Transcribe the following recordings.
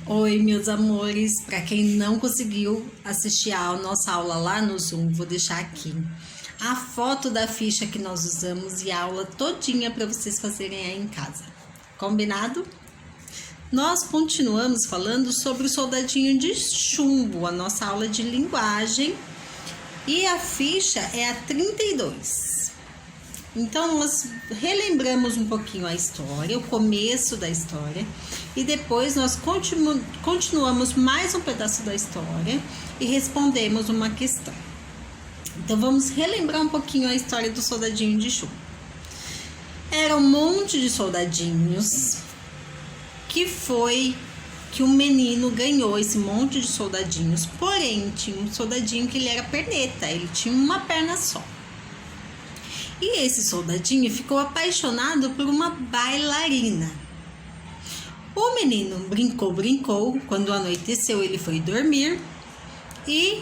Oi, meus amores. Para quem não conseguiu assistir a nossa aula lá no Zoom, vou deixar aqui a foto da ficha que nós usamos e a aula todinha para vocês fazerem aí em casa. Combinado? Nós continuamos falando sobre o soldadinho de chumbo, a nossa aula de linguagem, e a ficha é a 32. Então, nós relembramos um pouquinho a história, o começo da história, e depois nós continuamos mais um pedaço da história e respondemos uma questão. Então, vamos relembrar um pouquinho a história do soldadinho de chumbo. Era um monte de soldadinhos que um menino ganhou esse monte de soldadinhos, porém, tinha um soldadinho que ele era perneta, ele tinha uma perna só. E esse soldadinho ficou apaixonado por uma bailarina. O menino brincou. Quando anoiteceu, ele foi dormir e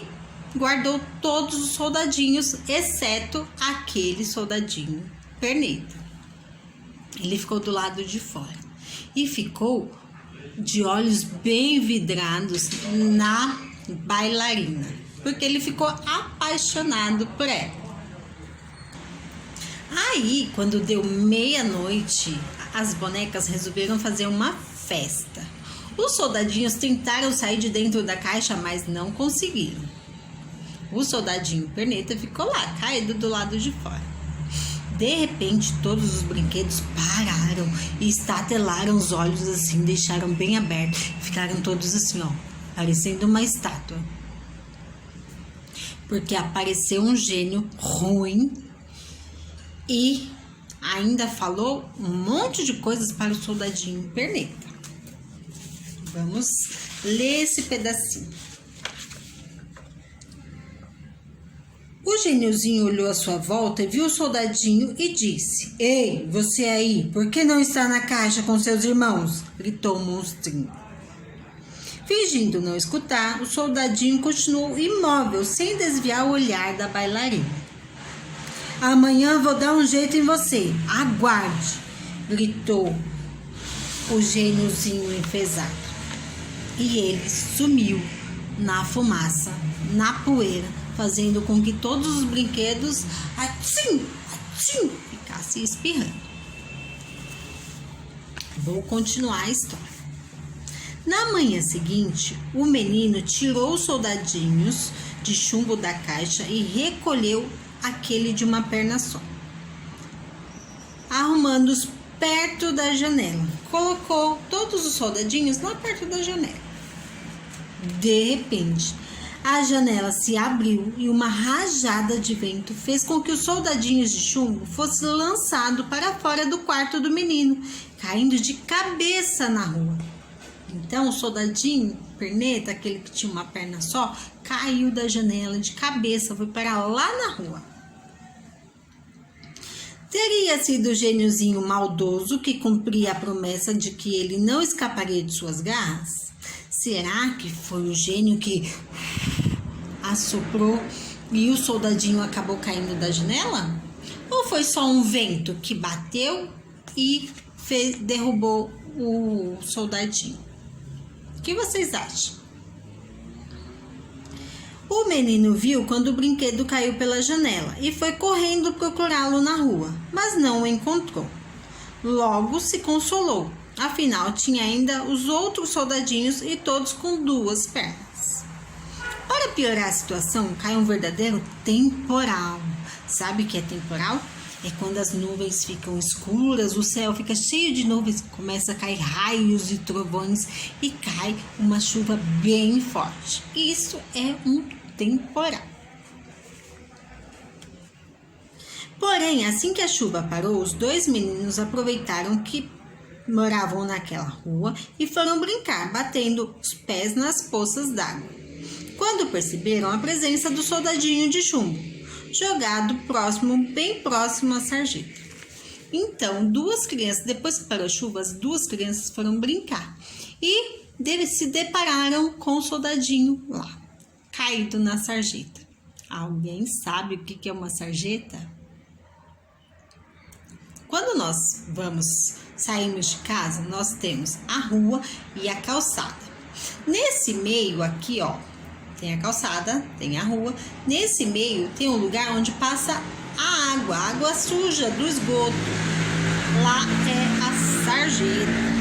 guardou todos os soldadinhos, exceto aquele soldadinho perneta. Ele ficou do lado de fora e ficou de olhos bem vidrados na bailarina, porque ele ficou apaixonado por ela. Aí, quando deu meia-noite, as bonecas resolveram fazer uma festa. Os soldadinhos tentaram sair de dentro da caixa, mas não conseguiram. O soldadinho perneta ficou lá, caído do lado de fora. De repente, todos os brinquedos pararam e estatelaram os olhos assim, deixaram bem abertos. Ficaram todos assim, ó, parecendo uma estátua. Porque apareceu um gênio ruim e ainda falou um monte de coisas para o soldadinho perneta. Vamos ler esse pedacinho. O gêniozinho olhou à sua volta e viu o soldadinho e disse: "Ei, você aí, por que não está na caixa com seus irmãos?" gritou o monstrinho. Fingindo não escutar, o soldadinho continuou imóvel, sem desviar o olhar da bailarina. "Amanhã vou dar um jeito em você, aguarde!" gritou o gêniozinho enfesado. E ele sumiu na fumaça, na poeira, fazendo com que todos os brinquedos ficassem espirrando. Vou continuar a história. Na manhã seguinte, o menino tirou os soldadinhos de chumbo da caixa e recolheu aquele de uma perna só, arrumando-os perto da janela. Colocou todos os soldadinhos lá perto da janela. De repente, a janela se abriu e uma rajada de vento fez com que os soldadinhos de chumbo fossem lançados para fora do quarto do menino, caindo de cabeça na rua. Então, o soldadinho perneta, aquele que tinha uma perna só, caiu da janela de cabeça, foi para lá na rua. Teria sido o gêniozinho maldoso que cumpria a promessa de que ele não escaparia de suas garras? Será que foi o gênio que assoprou e o soldadinho acabou caindo da janela? Ou foi só um vento que bateu e derrubou o soldadinho? O que vocês acham? O menino viu quando o brinquedo caiu pela janela e foi correndo procurá-lo na rua, mas não o encontrou. Logo se consolou, afinal tinha ainda os outros soldadinhos e todos com duas pernas. Para piorar a situação, caiu um verdadeiro temporal. Sabe o que é temporal? É quando as nuvens ficam escuras, o céu fica cheio de nuvens, começa a cair raios e trovões e cai uma chuva bem forte. Isso é um temporal. Porém, assim que a chuva parou, os dois meninos aproveitaram que moravam naquela rua e foram brincar, batendo os pés nas poças d'água. Quando perceberam a presença do soldadinho de chumbo, jogado bem próximo à sarjeta. Então, depois que parou a chuva, as duas crianças foram brincar e se depararam com o soldadinho lá, caído na sarjeta. Alguém sabe o que é uma sarjeta? Quando nós saímos de casa, nós temos a rua e a calçada. Nesse meio aqui, ó, tem a calçada, tem a rua. Nesse meio tem um lugar onde passa a água suja do esgoto. Lá é a sarjeta.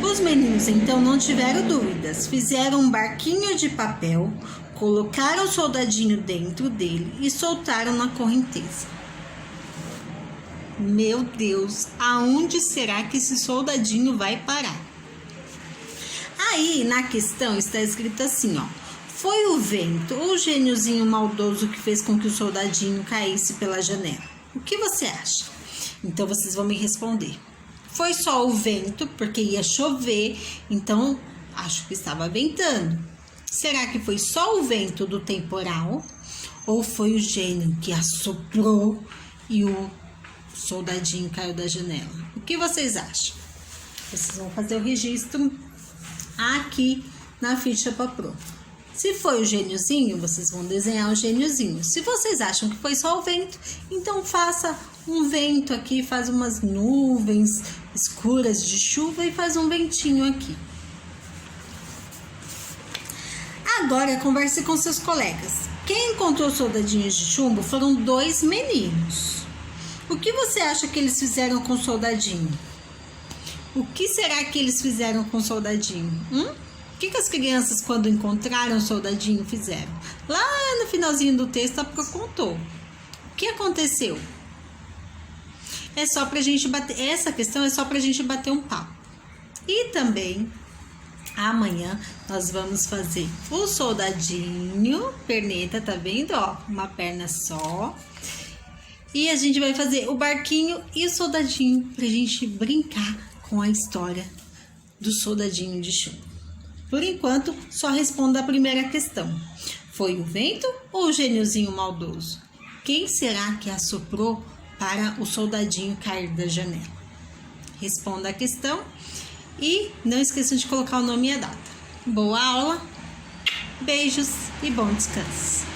Os meninos então não tiveram dúvidas, fizeram um barquinho de papel, colocaram o soldadinho dentro dele e soltaram na correnteza. Meu Deus, aonde será que esse soldadinho vai parar? Aí na questão está escrito assim, ó: foi o vento ou o gêniozinho maldoso que fez com que o soldadinho caísse pela janela? O que você acha? Então vocês vão me responder. Foi só o vento, porque ia chover, então acho que estava ventando. Será que foi só o vento do temporal? Ou foi o gênio que assoprou e o soldadinho caiu da janela? O que vocês acham? Vocês vão fazer o registro aqui na ficha para prova. Se foi o gêniozinho, vocês vão desenhar o gêniozinho. Se vocês acham que foi só o vento, então faça um vento aqui, faz umas nuvens escuras de chuva e faz um ventinho aqui. Agora converse com seus colegas. Quem encontrou soldadinhos de chumbo foram 2 meninos. O que você acha que eles fizeram com o soldadinho? O que será que eles fizeram com o soldadinho? O que as crianças, quando encontraram o soldadinho, fizeram? Lá no finalzinho do texto, a Pro contou. O que aconteceu? É só pra gente bater. Essa questão é só pra gente bater um papo. E também, amanhã, nós vamos fazer o soldadinho, perneta, tá vendo? Ó, uma perna só. E a gente vai fazer o barquinho e o soldadinho pra gente brincar com a história do soldadinho de chumbo. Por enquanto, só responda a primeira questão. Foi o vento ou o gêniozinho maldoso? Quem será que assoprou para o soldadinho cair da janela? Responda a questão e não esqueçam de colocar o nome e a data. Boa aula, beijos e bom descanso.